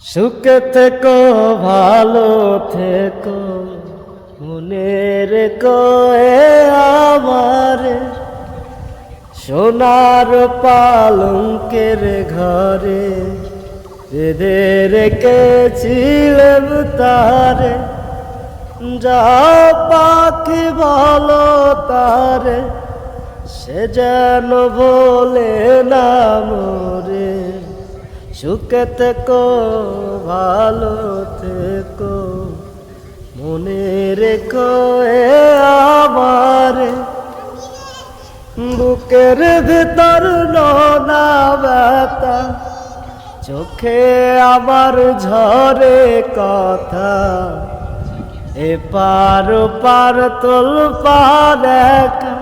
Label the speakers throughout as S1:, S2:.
S1: সুখে থেকো ভালো থেকো মনে রেখো এ আমার সোনার পালঙ্কের ঘরে বেঁধে রেখেছিলাম তারে। যাও পাখি বলো তারে সে যেন বলে না মোরে। সুখে থেকো ভালো থেকো মনে রেখো এ আমার বুকের ভিতর নোনা ব্যথা চোখে আমার ঝরে কথা এপার ওপার তোল পার একা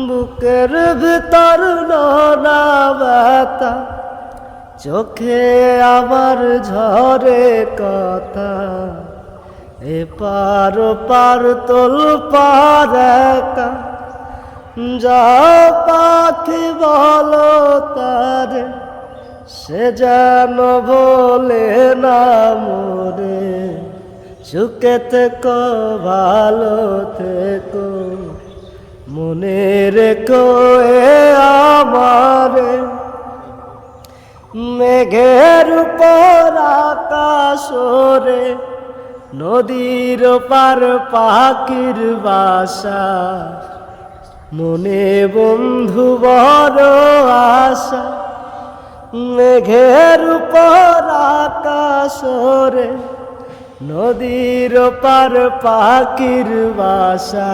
S1: বুকের ভিতর নোনা ব্যথা চোখে আমার ঝরে কথা এপার ওপার তোল পার একা। যাও পাখি বলো তারে সে যেন বলে না মোরে। সুখে থেকো ভালো থেকো মনে রেখো এ আমারে। মেঘের উপর আকাশ ওরে নদীর পার পাখির বাসা মনে বন্ধু বড় আশা। মেঘের উপর আকাশ ওরে নদীর পার পাখির বাসা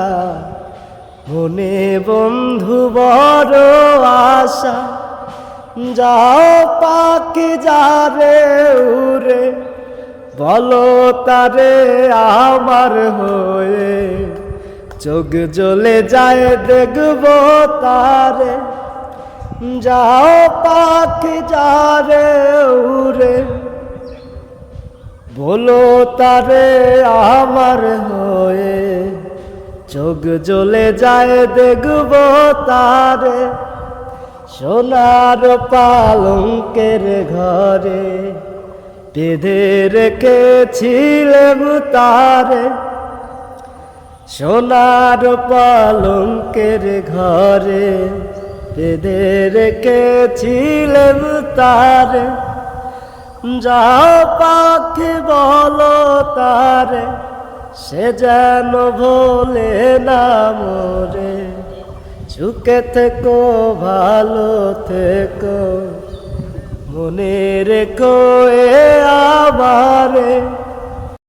S1: মনে বন্ধু বড় আশা। যাও পাখি যারে উড়ে বলো তারে আমার হয়ে চোখ জ্বলে যায় দেখবো তারে। যাও পাখি যারে উড়ে বলো তারে আমার হয়ে চোখ জ্বলে যায় দেখবো তারে। সোনার পালঙ্কের ঘরে বেঁধে রেখেছিলাম তারে। সোনার পালঙ্কের ঘরে বেঁধে রেখেছিলাম তারে। যাও পাখি বলো তারে সে যেন ভোলে না মোরে। সুখে থেকো ভালো থেকো মনে রেখো এ